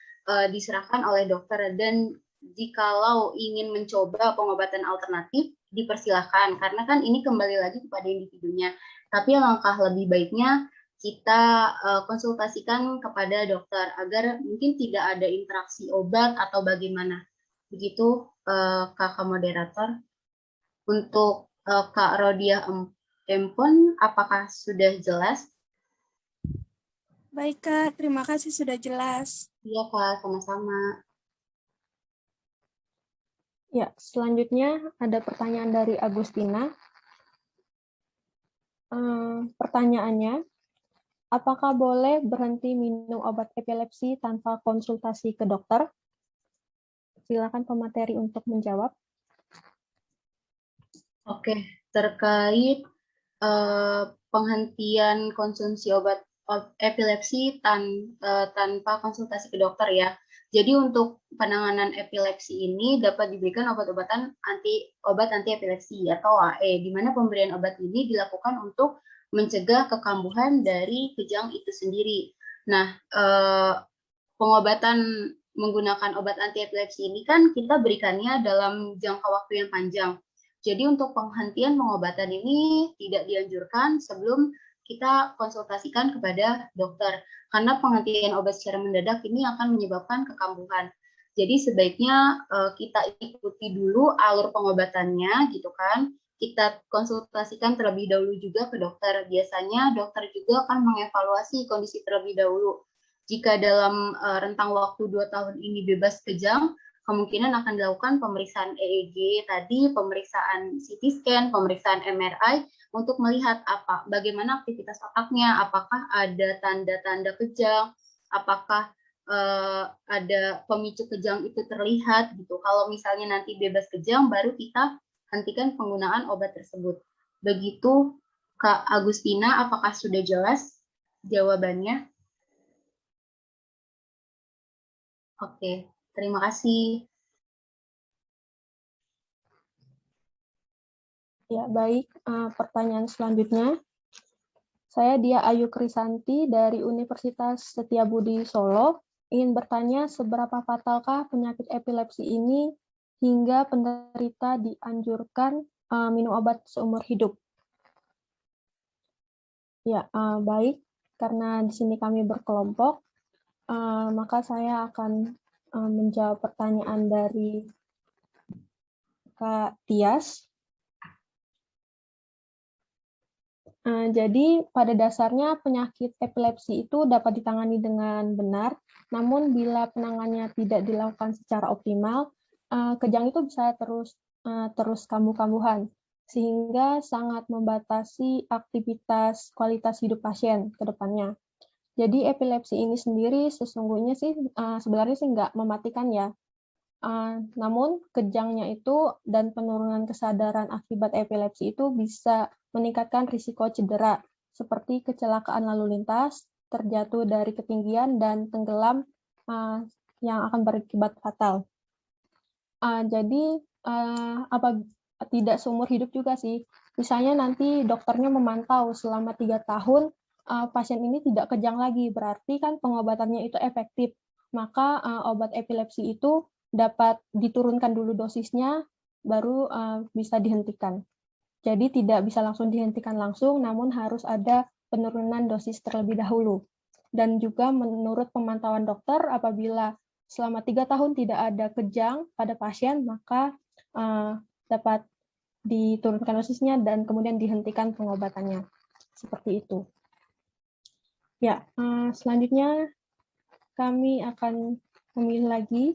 diserahkan oleh dokter. Dan jikalau ingin mencoba pengobatan alternatif, dipersilahkan, karena kan ini kembali lagi kepada individunya. Tapi langkah lebih baiknya kita konsultasikan kepada dokter agar mungkin tidak ada interaksi obat atau bagaimana. Begitu kakak moderator. Untuk Kak Rodia Empon, apakah sudah jelas? Baik Kak, terima kasih sudah jelas. Iya Kak, sama-sama. Ya, selanjutnya ada pertanyaan dari Agustina. Pertanyaannya, apakah boleh berhenti minum obat epilepsi tanpa konsultasi ke dokter? Silakan pemateri untuk menjawab. Oke, terkait penghentian konsumsi obat epilepsi tanpa konsultasi ke dokter ya. Jadi untuk penanganan epilepsi ini dapat diberikan obat-obatan obat anti epilepsi atau AE, di mana pemberian obat ini dilakukan untuk mencegah kekambuhan dari kejang itu sendiri. Nah, pengobatan menggunakan obat anti epilepsi ini kan kita berikannya dalam jangka waktu yang panjang. Jadi untuk penghentian pengobatan ini tidak dianjurkan sebelum kita konsultasikan kepada dokter, karena penghentian obat secara mendadak ini akan menyebabkan kekambuhan. Jadi sebaiknya kita ikuti dulu alur pengobatannya gitu kan. Kita konsultasikan terlebih dahulu juga ke dokter. Biasanya dokter juga akan mengevaluasi kondisi terlebih dahulu. Jika dalam rentang waktu 2 tahun ini bebas kejang, kemungkinan akan dilakukan pemeriksaan EEG tadi, pemeriksaan CT scan, pemeriksaan MRI untuk melihat bagaimana aktivitas otaknya, apakah ada tanda-tanda kejang, apakah ada pemicu kejang itu terlihat gitu. Kalau misalnya nanti bebas kejang, baru kita hentikan penggunaan obat tersebut. Begitu Kak Agustina, apakah sudah jelas jawabannya? Oke, terima kasih. Ya, baik. Pertanyaan selanjutnya. Saya Dia Ayu Krisanti dari Universitas Setiabudi Solo. Ingin bertanya seberapa fatalkah penyakit epilepsi ini hingga penderita dianjurkan minum obat seumur hidup? Ya, baik. Karena di sini kami berkelompok, maka saya akan menjawab pertanyaan dari Kak Tias. Jadi pada dasarnya penyakit epilepsi itu dapat ditangani dengan benar, namun bila penanganannya tidak dilakukan secara optimal, kejang itu bisa terus kambuh-kambuhan, sehingga sangat membatasi aktivitas kualitas hidup pasien ke depannya. Jadi epilepsi ini sendiri sesungguhnya sih sebenarnya sih nggak mematikan ya. Namun kejangnya itu dan penurunan kesadaran akibat epilepsi itu bisa meningkatkan risiko cedera seperti kecelakaan lalu lintas, terjatuh dari ketinggian, dan tenggelam yang akan berakibat fatal. Jadi tidak seumur hidup juga sih. Misalnya nanti dokternya memantau selama 3 tahun pasien ini tidak kejang lagi, berarti kan pengobatannya itu efektif. Maka obat epilepsi itu dapat diturunkan dulu dosisnya, baru bisa dihentikan. Jadi tidak bisa langsung dihentikan langsung, namun harus ada penurunan dosis terlebih dahulu. Dan juga menurut pemantauan dokter, apabila selama 3 tahun tidak ada kejang pada pasien, maka dapat diturunkan dosisnya dan kemudian dihentikan pengobatannya. Seperti itu. Ya, selanjutnya kami akan memilih lagi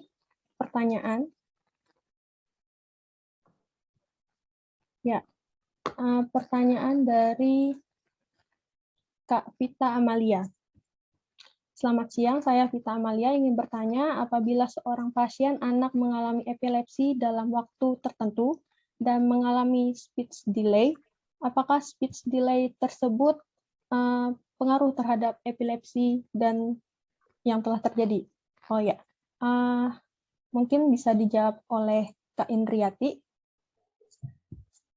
pertanyaan. Ya, pertanyaan dari Kak Vita Amalia. Selamat siang, saya Vita Amalia ingin bertanya, apabila seorang pasien anak mengalami epilepsi dalam waktu tertentu dan mengalami speech delay, apakah speech delay tersebut pengaruh terhadap epilepsi dan yang telah terjadi? Oh ya, mungkin bisa dijawab oleh Kak Indriati.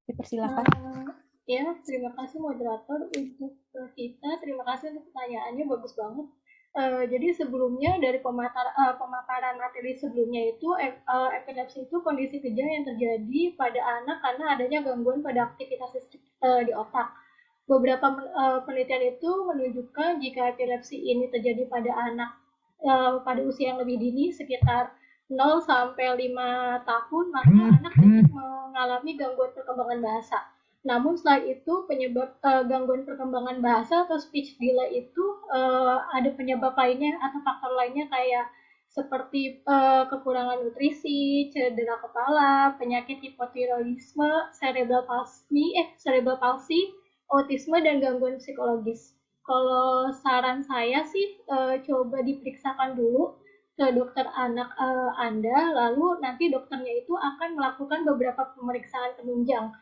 Dipersilakan. Ya, terima kasih moderator untuk kita. Terima kasih untuk pertanyaannya, bagus banget. Jadi sebelumnya dari pemaparan materi sebelumnya itu epilepsi itu kondisi kejang yang terjadi pada anak karena adanya gangguan pada aktivitas listrik di otak. Beberapa penelitian itu menunjukkan jika epilepsi ini terjadi pada anak pada usia yang lebih dini sekitar 0 sampai 5 tahun, maka anak dapat mengalami gangguan perkembangan bahasa. Namun selain itu penyebab gangguan perkembangan bahasa atau speech delay itu ada penyebab lainnya atau faktor lainnya kayak seperti kekurangan nutrisi, cedera kepala, penyakit hipotiroidisme, cerebral palsy, autisme dan gangguan psikologis. Kalau saran saya sih coba diperiksakan dulu ke dokter anak Anda, lalu nanti dokternya itu akan melakukan beberapa pemeriksaan penunjang.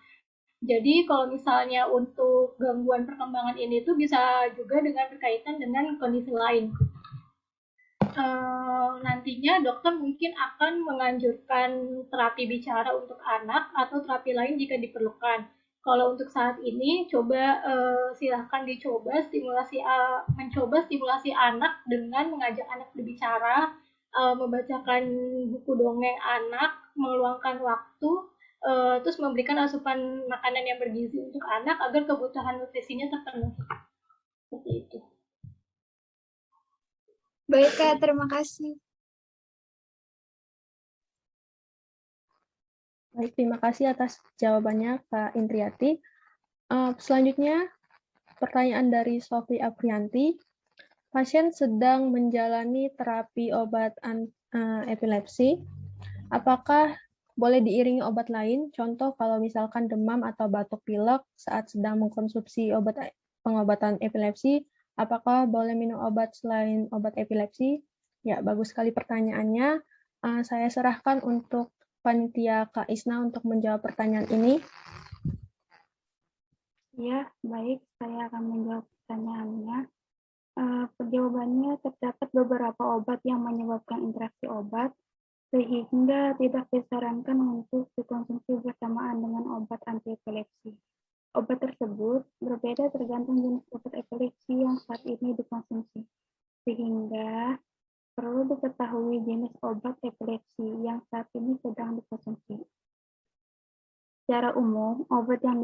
Jadi kalau misalnya untuk gangguan perkembangan ini tuh bisa juga dengan berkaitan dengan kondisi lain. Nantinya dokter mungkin akan menganjurkan terapi bicara untuk anak atau terapi lain jika diperlukan. Kalau untuk saat ini, coba silahkan dicoba mencoba stimulasi anak dengan mengajak anak berbicara, membacakan buku dongeng anak, meluangkan waktu, terus memberikan asupan makanan yang bergizi untuk anak agar kebutuhan nutrisinya terpenuhi. Seperti itu. Baik, Kak. Terima kasih. Baik, terima kasih atas jawabannya, Kak Indriati. Selanjutnya, pertanyaan dari Sofi Aprianti. Pasien sedang menjalani terapi obat epilepsi. Apakah boleh diiringi obat lain? Contoh kalau misalkan demam atau batuk pilek saat sedang mengkonsumsi pengobatan epilepsi, apakah boleh minum obat selain obat epilepsi? Ya, bagus sekali pertanyaannya. Saya serahkan untuk panitia Kak Isna untuk menjawab pertanyaan ini. Ya, baik. Saya akan menjawab pertanyaannya. Jawabannya terdapat beberapa obat yang menyebabkan interaksi obat, sehingga tidak disarankan untuk dikonsumsi bersamaan dengan obat anti-epilepsi. Obat tersebut berbeda tergantung jenis obat epilepsi yang saat ini dikonsumsi, sehingga perlu diketahui jenis obat epilepsi yang saat ini sedang dikonsumsi. Secara umum, obat yang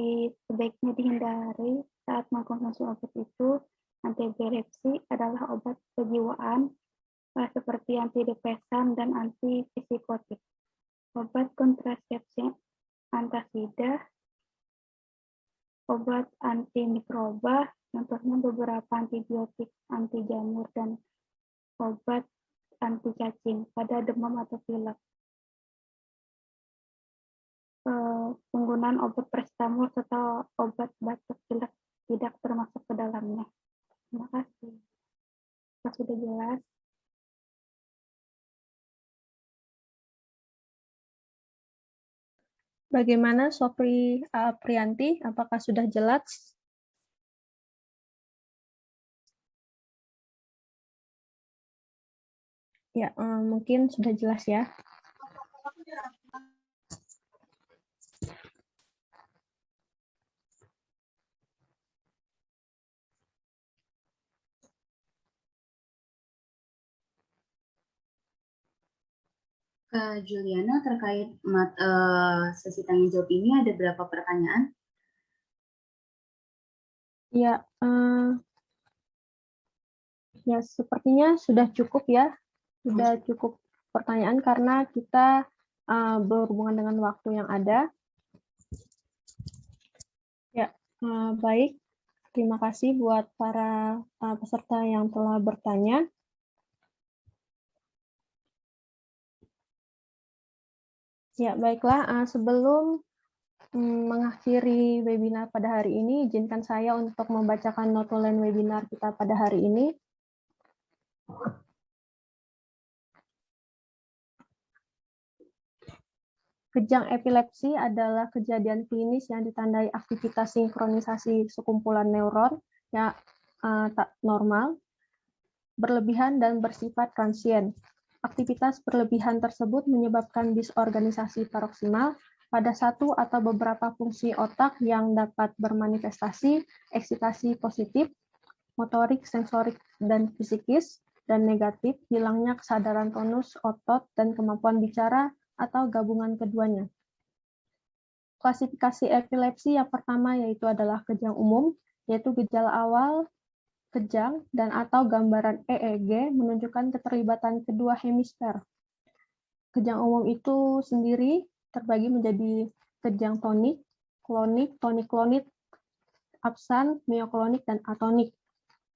sebaiknya dihindari saat mengkonsumsi obat itu anti-epilepsi adalah obat kejiwaan seperti antidepresan dan antipsikotik, obat kontrasepsi antasida, obat antimikroba, contohnya beberapa antibiotik, anti jamur, dan obat anti cacing pada demam atau pilek. Penggunaan obat paracetamol serta obat batuk pilek tidak termasuk ke dalamnya. Terima kasih. Sudah jelas? Bagaimana Sofi Aprianti? Apakah sudah jelas? Ya, mungkin sudah jelas ya. Kak Juliana, terkait sesi tanya jawab ini ada berapa pertanyaan? Ya, ya sepertinya sudah cukup ya. Sudah cukup pertanyaan karena kita berhubungan dengan waktu yang ada. Ya, baik. Terima kasih buat para peserta yang telah bertanya. Ya, baiklah. Sebelum mengakhiri webinar pada hari ini, izinkan saya untuk membacakan notulen webinar kita pada hari ini. Kejang epilepsi adalah kejadian klinis yang ditandai aktivitas sinkronisasi sekumpulan neuron yang tak normal, berlebihan dan bersifat transien. Aktivitas berlebihan tersebut menyebabkan disorganisasi paroksimal pada satu atau beberapa fungsi otak yang dapat bermanifestasi eksitasi positif, motorik, sensorik, dan psikis, dan negatif, hilangnya kesadaran tonus, otot, dan kemampuan bicara, atau gabungan keduanya. Klasifikasi epilepsi yang pertama yaitu adalah kejang umum, yaitu gejala awal kejang dan atau gambaran EEG menunjukkan keterlibatan kedua hemisfer. Kejang umum itu sendiri terbagi menjadi kejang tonik, klonik, tonik-klonit, absan, mioklonik, dan atonik.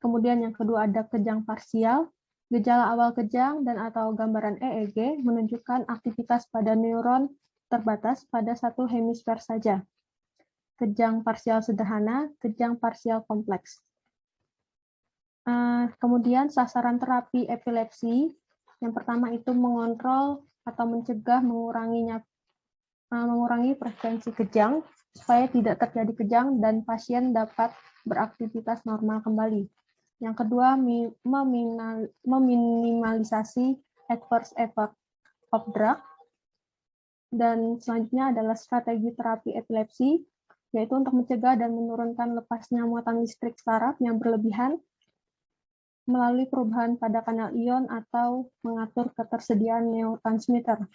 Kemudian yang kedua ada kejang parsial. Gejala awal kejang dan atau gambaran EEG menunjukkan aktivitas pada neuron terbatas pada satu hemisfer saja. Kejang parsial sederhana, kejang parsial kompleks. Kemudian sasaran terapi epilepsi, yang pertama itu mengontrol atau mencegah mengurangi frekuensi kejang supaya tidak terjadi kejang dan pasien dapat beraktivitas normal kembali. Yang kedua, meminimalisasi adverse effect of drug. Dan selanjutnya adalah strategi terapi epilepsi, yaitu untuk mencegah dan menurunkan lepasnya muatan listrik saraf yang berlebihan melalui perubahan pada kanal ion atau mengatur ketersediaan neurotransmitter.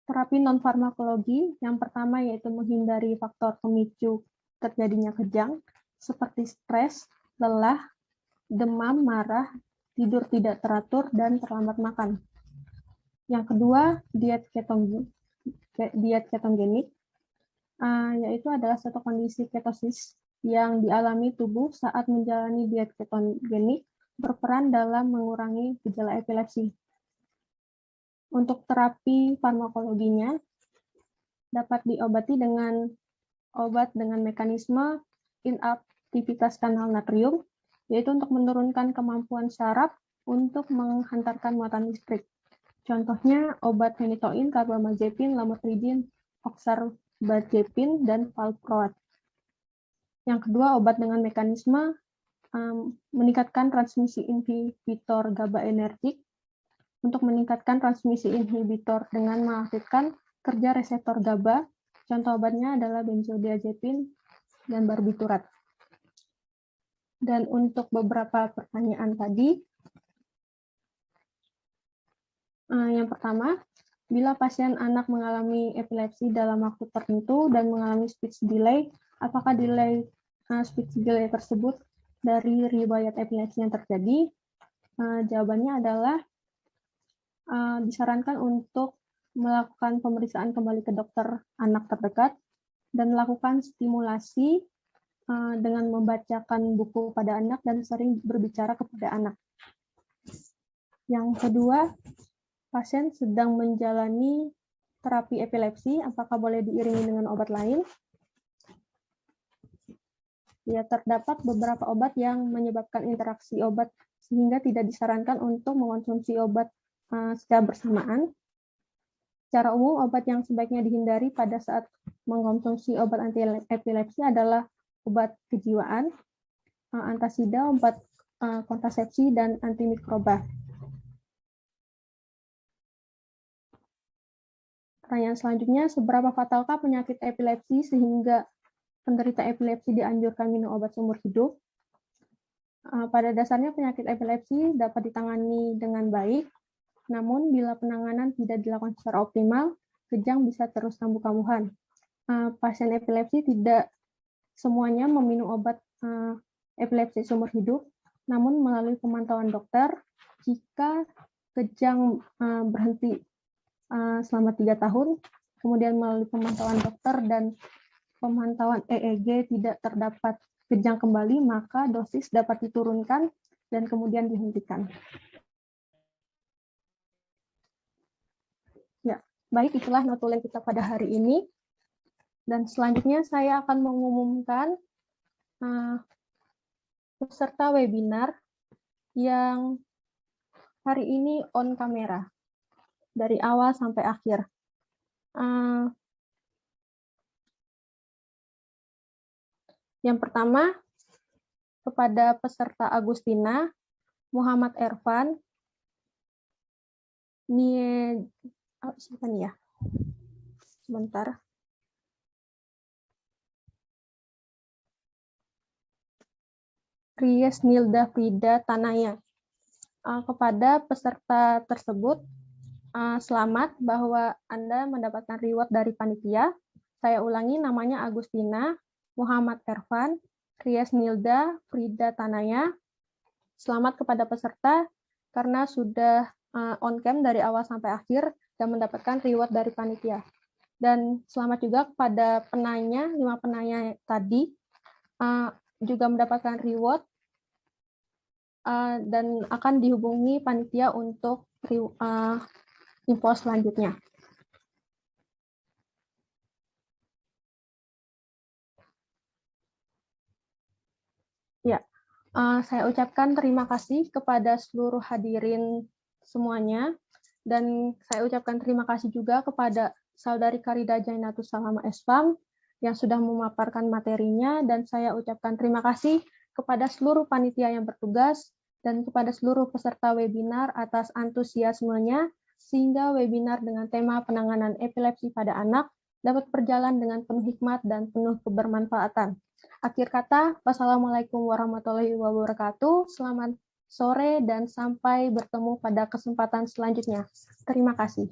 Terapi non-farmakologi, yang pertama yaitu menghindari faktor pemicu terjadinya kejang, seperti stres, lelah, demam, marah, tidur tidak teratur, dan terlambat makan. Yang kedua, diet ketogenik, yaitu adalah suatu kondisi ketosis yang dialami tubuh saat menjalani diet ketogenik berperan dalam mengurangi gejala epilepsi. Untuk terapi farmakologinya dapat diobati dengan obat dengan mekanisme inaktivitas kanal natrium, yaitu untuk menurunkan kemampuan saraf untuk menghantarkan muatan listrik. Contohnya obat phenytoin, carbamazepin, lamotridine, oxarbazepin, dan valproat. Yang kedua, obat dengan mekanisme meningkatkan transmisi inhibitor GABAergic untuk meningkatkan transmisi inhibitor dengan mengaktifkan kerja reseptor GABA. Contoh obatnya adalah benzodiazepin dan barbiturat. Dan untuk beberapa pertanyaan tadi, yang pertama, bila pasien anak mengalami epilepsi dalam waktu tertentu dan mengalami speech delay, apakah speech delay tersebut dari riwayat epilepsi yang terjadi? Jawabannya adalah disarankan untuk melakukan pemeriksaan kembali ke dokter anak terdekat dan melakukan stimulasi dengan membacakan buku pada anak dan sering berbicara kepada anak. Yang kedua, pasien sedang menjalani terapi epilepsi, apakah boleh diiringi dengan obat lain? Ya, terdapat beberapa obat yang menyebabkan interaksi obat sehingga tidak disarankan untuk mengonsumsi obat secara bersamaan. Secara umum, obat yang sebaiknya dihindari pada saat mengonsumsi obat anti-epilepsi adalah obat kejiwaan, antasida, obat kontrasepsi, dan antimikroba. Pertanyaan selanjutnya, seberapa fatalkah penyakit epilepsi sehingga penderita epilepsi dianjurkan minum obat seumur hidup? Pada dasarnya penyakit epilepsi dapat ditangani dengan baik, namun bila penanganan tidak dilakukan secara optimal, kejang bisa terus kambuh-kambuhan. Pasien epilepsi tidak semuanya meminum obat epilepsi seumur hidup, namun melalui pemantauan dokter, jika kejang berhenti selama 3 tahun, kemudian melalui pemantauan dokter dan pemantauan EEG tidak terdapat kejang kembali, maka dosis dapat diturunkan dan kemudian dihentikan. Ya, baik, itulah notulen kita pada hari ini. Dan selanjutnya saya akan mengumumkan peserta webinar yang hari ini on kamera dari awal sampai akhir. Yang pertama, kepada peserta Agustina, Muhammad Ervan, siapa nih ya? sebentar. Ries Nilda Frida Tanaya. Kepada peserta tersebut, selamat bahwa Anda mendapatkan reward dari panitia. Saya ulangi, namanya Agustina, Muhammad Ervan, Ries Nilda Frida Tanaya. Selamat kepada peserta karena sudah on cam dari awal sampai akhir dan mendapatkan reward dari panitia. Dan selamat juga kepada penanya, 5 penanya tadi juga mendapatkan reward dan akan dihubungi panitia untuk info selanjutnya. Ya, saya ucapkan terima kasih kepada seluruh hadirin semuanya, dan saya ucapkan terima kasih juga kepada Saudari Karida Jainatus Salama Esfam yang sudah memaparkan materinya, dan saya ucapkan terima kasih kepada seluruh panitia yang bertugas dan kepada seluruh peserta webinar atas antusiasmenya sehingga webinar dengan tema penanganan epilepsi pada anak dapat berjalan dengan penuh hikmat dan penuh kebermanfaatan. Akhir kata, wassalamualaikum warahmatullahi wabarakatuh. Selamat sore dan sampai bertemu pada kesempatan selanjutnya. Terima kasih.